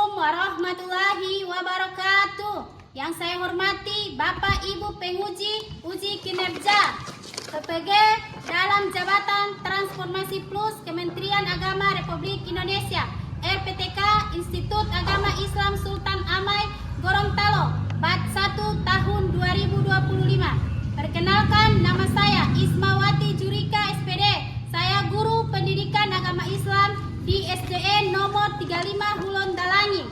Assalamualaikum warahmatullahi wabarakatuh. Yang saya hormati Bapak Ibu penguji uji kinerja PPG dalam Jabatan Transformasi Plus Kementerian Agama Republik Indonesia, RPTK Institut Agama Islam Sultan Amai Gorontalo, Bat 1 tahun 2025. Perkenalkan, nama saya Ismawati Jurika SPD. Saya guru pendidikan agama Islam di SDN nomor 35 Hulon Dalangi.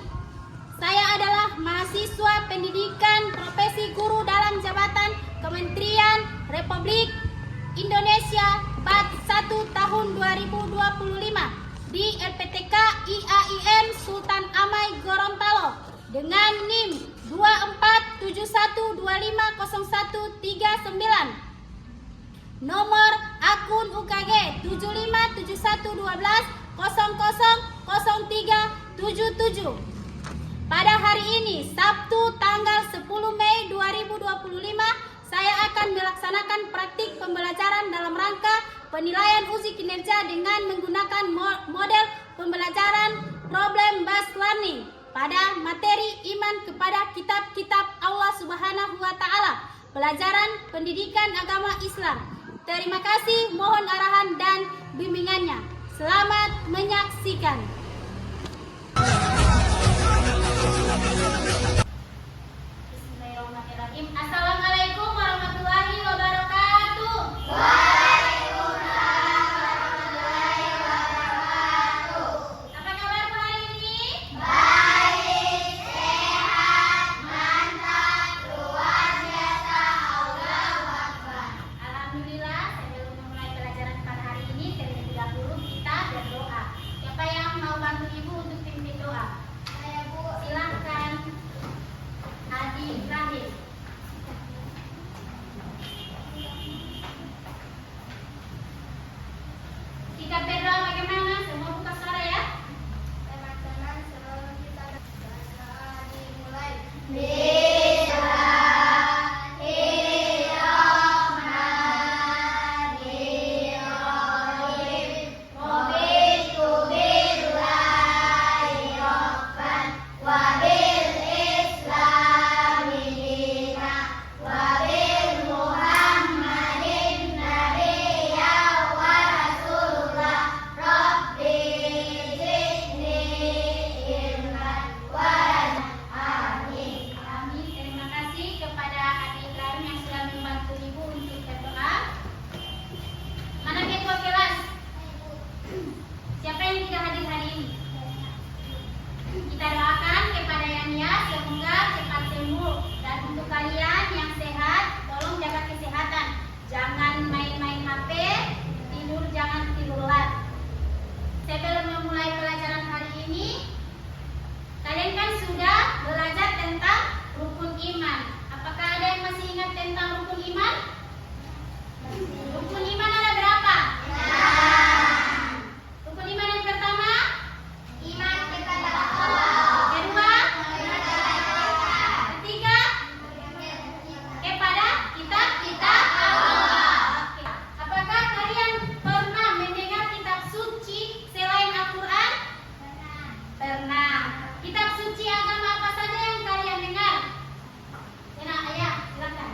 Saya adalah mahasiswa pendidikan profesi guru dalam Jabatan Kementerian Republik Indonesia Bat 1 tahun 2025 di RPTK IAIN Sultan Amai Gorontalo dengan NIM 2471250139. Nomor akun UKG 757112000377. Pada hari ini, Sabtu tanggal 10 Mei 2025, saya akan melaksanakan praktik pembelajaran dalam rangka penilaian uji kinerja dengan menggunakan model pembelajaran problem based learning pada materi iman kepada kitab-kitab Allah Subhanahu wa Ta'ala, pelajaran pendidikan agama Islam. Terima kasih, mohon arahan dan bimbingannya. Selamat menyaksikan. Bismillahirrahmanirrahim. Assalamualaikum warahmatullahi wabarakatuh. Waalaikumsalam warahmatullahi wabarakatuh. Apa kabar hari ini? Baik, sehat, mantap, luar biasa. Allahu Akbar. Alhamdulillah, sebelum memulai pelajaran pada hari ini, terlebih dahulu kita berdoa. Siapa yang mau bantu Ibu untuk pimpin doa? Saya, Bu. Silahkan. Adi Ibrahim. Kita berdoa bagaimana? Semua buka suara ya. Teman-teman, sebelum kita berdoa dimulai. Sebelum memulai pelajaran hari ini, kalian kan sudah belajar tentang rukun iman. Apakah ada yang masih ingat tentang rukun iman? Rukun iman ada berapa? Rukun iman yang pertama, iman kepada Allah. Kedua, ketiga, kepada kitab-kitab Allah. Apakah kalian pernah mendengar kitab suci selain Al-Quran? Pernah. Kitab suci agama apa saja yang kalian dengar? Enak, ayah, silakan.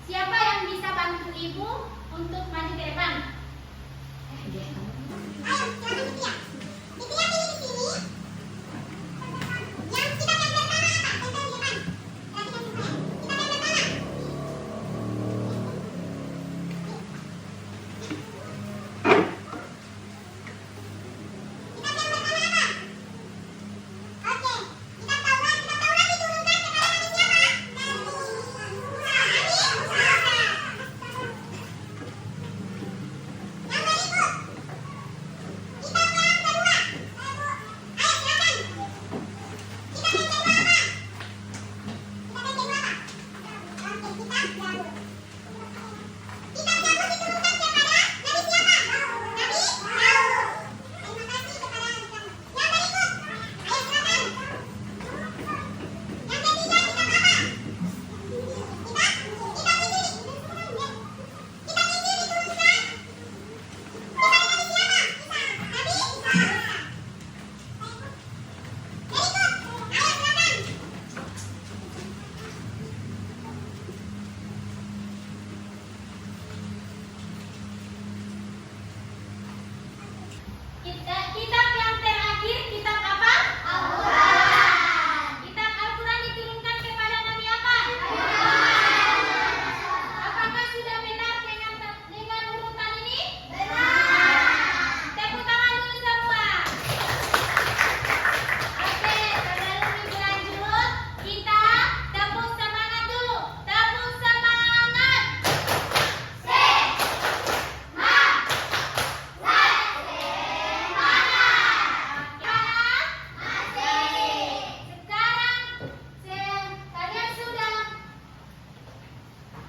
Siapa yang bisa bantu ibu untuk maju ke depan? Kitab yang terakhir, kitab apa? Al-Quran. Kitab Al-Quran diturunkan kepada Nabi apa? Apakah sudah benar dengan urutan ini? Benar. Tepuk tangan dulu semua. Oke, sebelum dilanjut, kita tepuk semangat dulu. Tepuk semangat.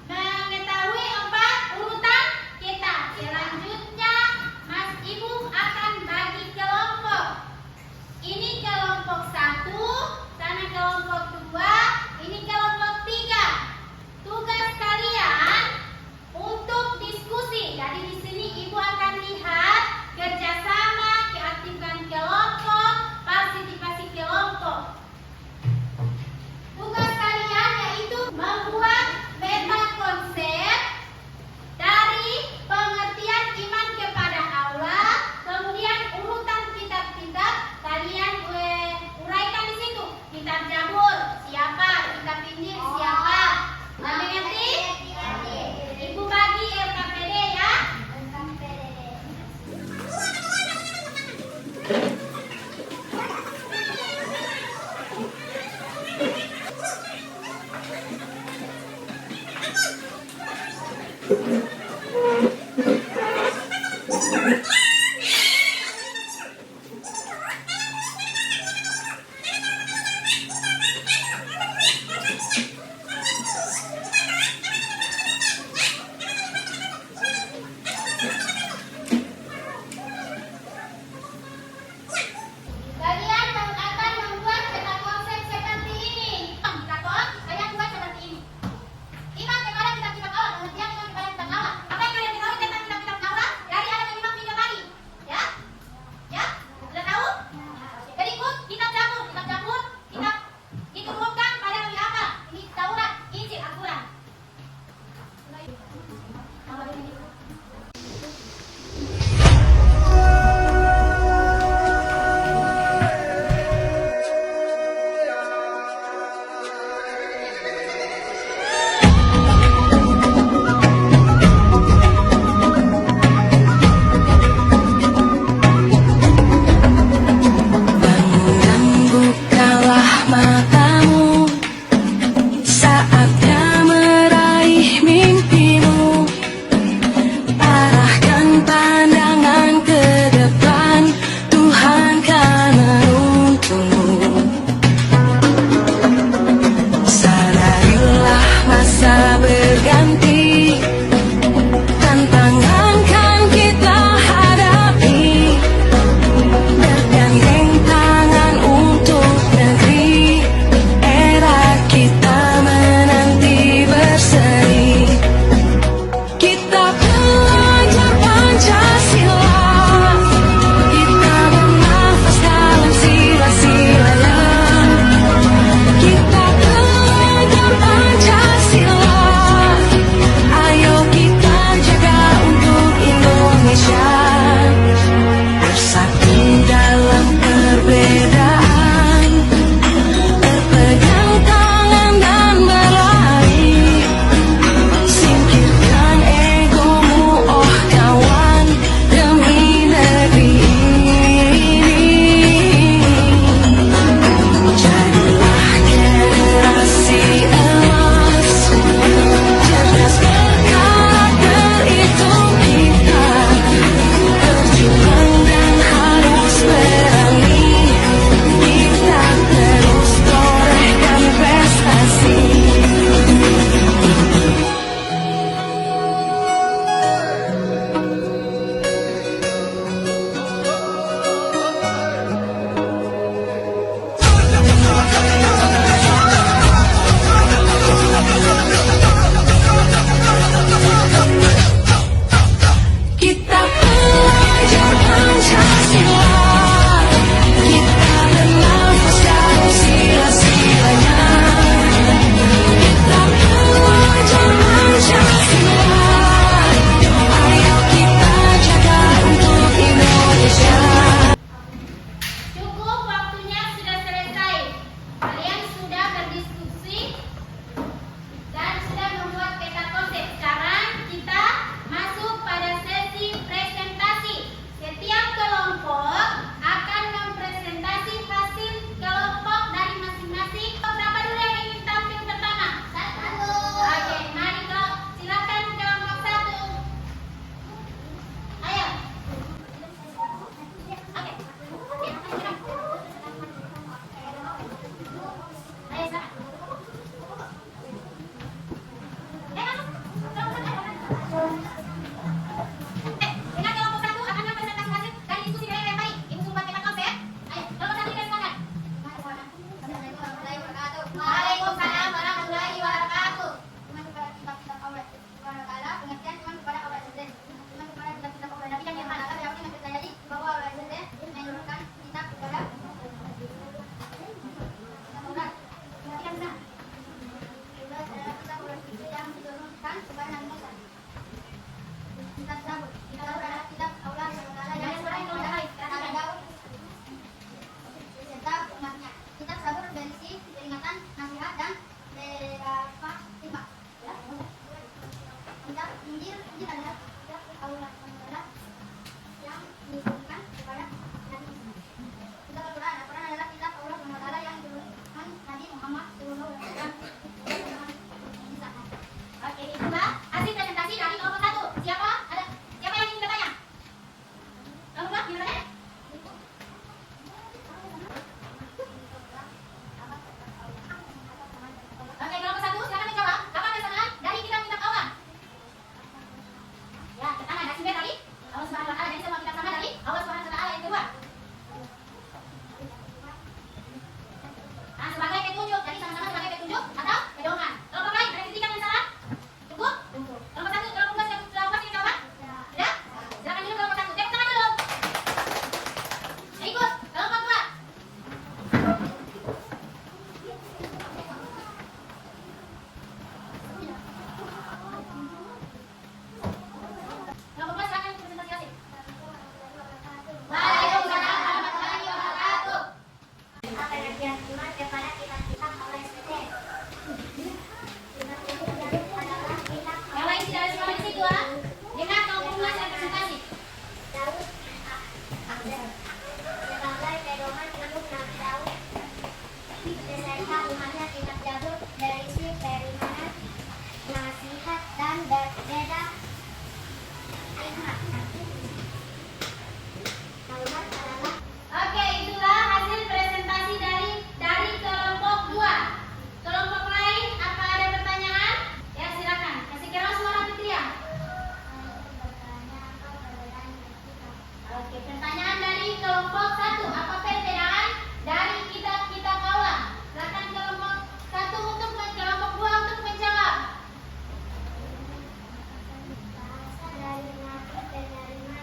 Mengetahui 4 urutan kita. Selanjutnya, Mas Ibu akan bagi kelompok. Ini kelompok 1, sana kelompok 2, ini kelompok 3. Tugas kalian untuk diskusi. Jadi di sini Ibu akan lihat kerjasama, keaktifan kelompok, partisipasi kelompok. Tugas kalian yaitu membuat peta konsep dari pengertian iman kepada Allah, kemudian urutan kitab-kitab kalian uraikan di situ. Kitab Zabur siapa? Kitab Injil siapa? Nah, mengerti? Ibu bagi LKPD ya. Kalian akan membuat peta konsep seperti ini. Katon, kalian buat seperti ini. Iman kepada kitab-kitab Allah, pengertian iman kepada kitab Allah. Apa yang kalian ketahui tentang kitab-kitab Allah dari Adam dan Imam 3 tadi? Ya? Ya? Sudah tahu? Berikut kitab Zabur, kitab diturunkan pada Nabi apa? Ini Taurat, Injil, Al-Quran. Bukalah matamu saatnya meraih mimpimu. Injil adalah kitab Allah yang diturunkan kepada Nabi Muhammad. Kitab Al-Quran adalah kitab Allah SWT yang diturunkan Nabi Muhammad SAW. Oke, itulah hasil presentasi dari kelompok 1. Siapa yang ingin bertanya? Kelompok 2, gimana? Oke, kelompok 1 silakan menjawab. Apa kesamaan dari kitab-kitab Allah? Ya, pertama ada sumber dari Allah Subhanahu wa taala, dan semua kitab sama dari Allah Subhanahu wa taala. Yang kedua, sebagai petunjuk, jadi sama-sama sebagai petunjuk atau pedoman. Kelompok lain ada kritikan yang salah? Cukup? Kelompok 1, kelompok 2 sudah puas ini jawaban? Sudah? Silakan dulu kelompok 1. Tepuk tangan dulu. Ya, ikut kelompok 2. Kelompok 2 silakan presentasi hasil. Waalaikumsalam warahmatullahi wabarakatuh. Apa yang diajarkan kepada kitab-kitab Allah SWT? Adalah kitab Yang lain tidak ada sekolah di situ, ah? Dengar kelompok 2 saya presentasi. Daud sebagai pedoman hidup Nabi Daud beserta umatnya. Kitab Zabur berisi peringatan, nasihat, dan berbeda hikmat. Taurat adalah Oke, itulah hasil presentasi dari kelompok 2. Kelompok lain, apa ada pertanyaan? Ya, silakan. Kasih keras suara Fitria. Oke, pertanyaan dari kelompok 1. Apa perbedaan dari kitab-kitab Allah? Silakan kelompok 1 untuk kelompok 2 untuk menjawab. bahasa dari Nabi penerima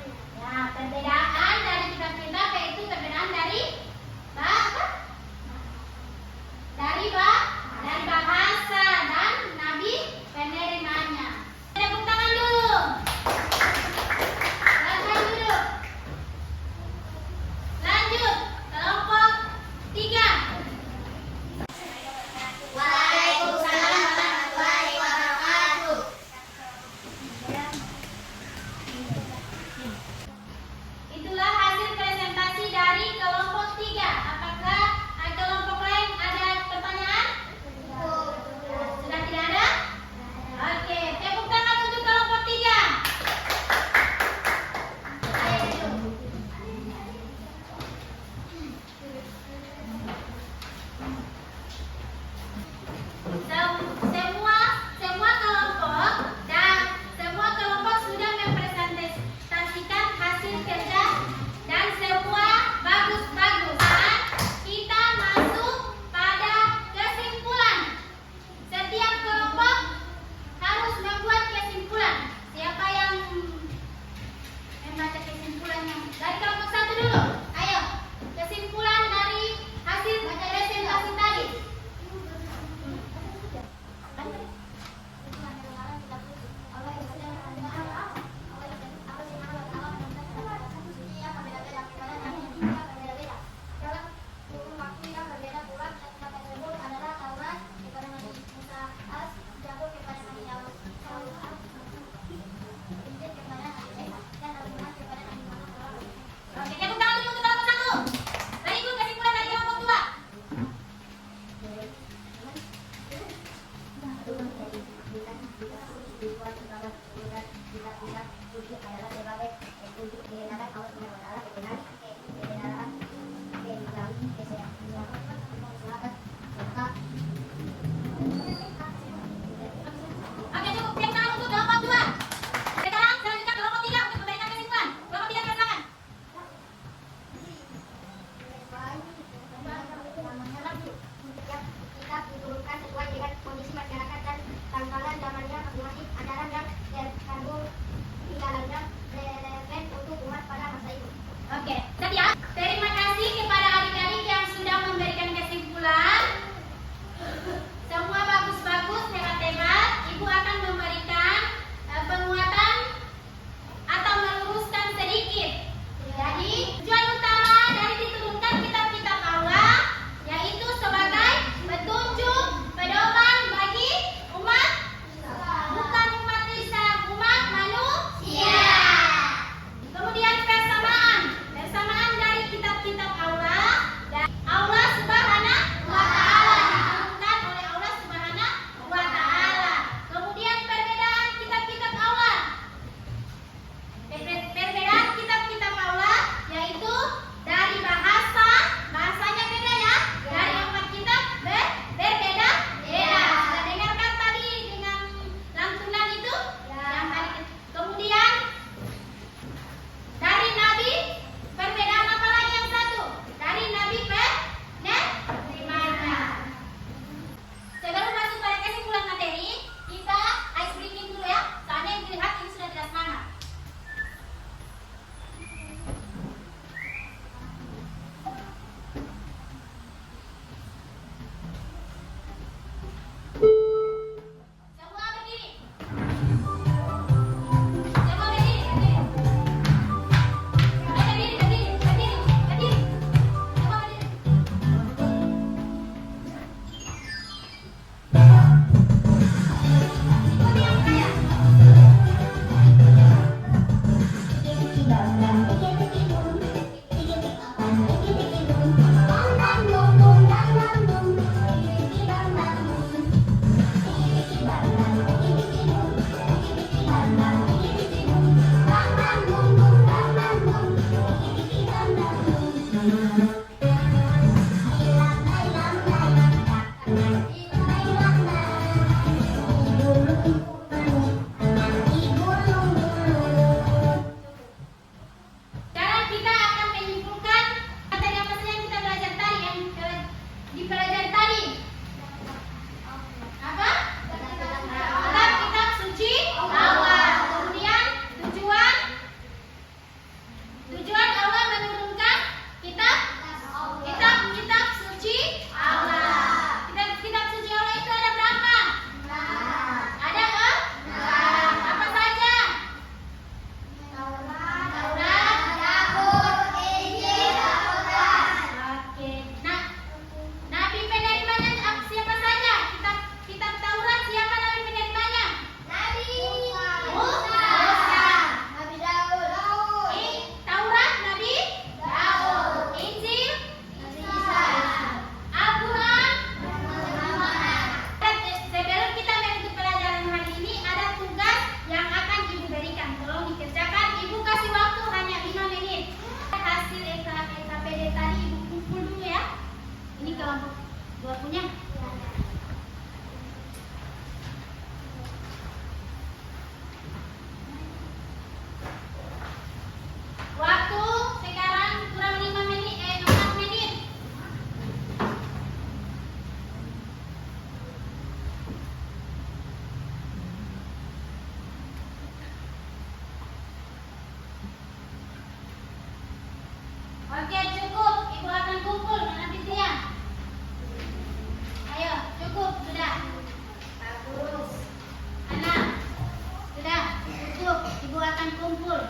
silakan kumpul.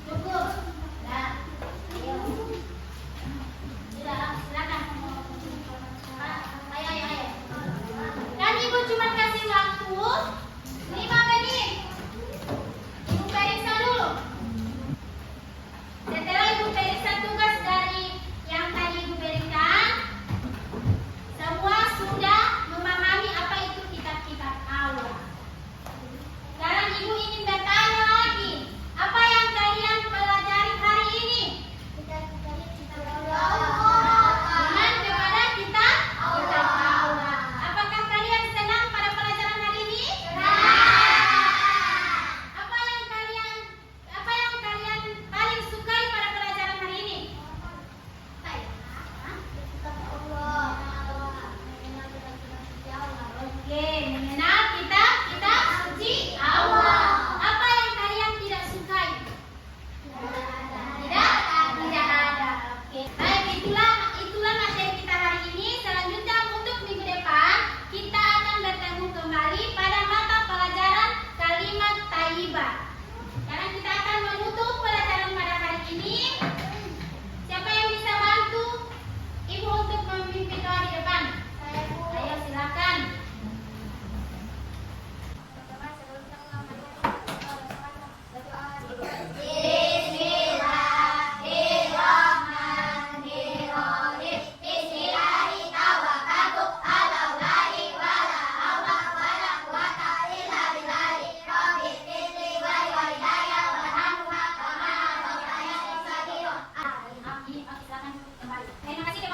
Cukup. Nah, ayo. Silakan. Ayo. Dan ibu cuma kasih waktu 5 menit. Ibu periksa dulu. Setelah ibu periksa tugas dari yang tadi ibu berikan, semua sudah memahami apa itu kitab-kitab Allah. Sekarang ibu ingin bertanya lagi, apa yang kalian pelajari hari ini? Iman kepada kitab Allah. Apakah kalian senang pada pelajaran hari ini? Apa yang kalian paling sukai pada pelajaran hari ini? Oke, mengenal kitab suci Allah. Apa yang kalian tidak sukai? Tidak ada. Oke. Baik, itulah materi kita hari ini. Selanjutnya untuk minggu depan kita akan bertemu kembali pada mata pelajaran kalimat thayyibah. Sekarang kita akan menutup pelajaran pada hari ini. Siapa yang bisa bantu ibu untuk memimpin doa di depan? Ayo silakan. Terima kasih.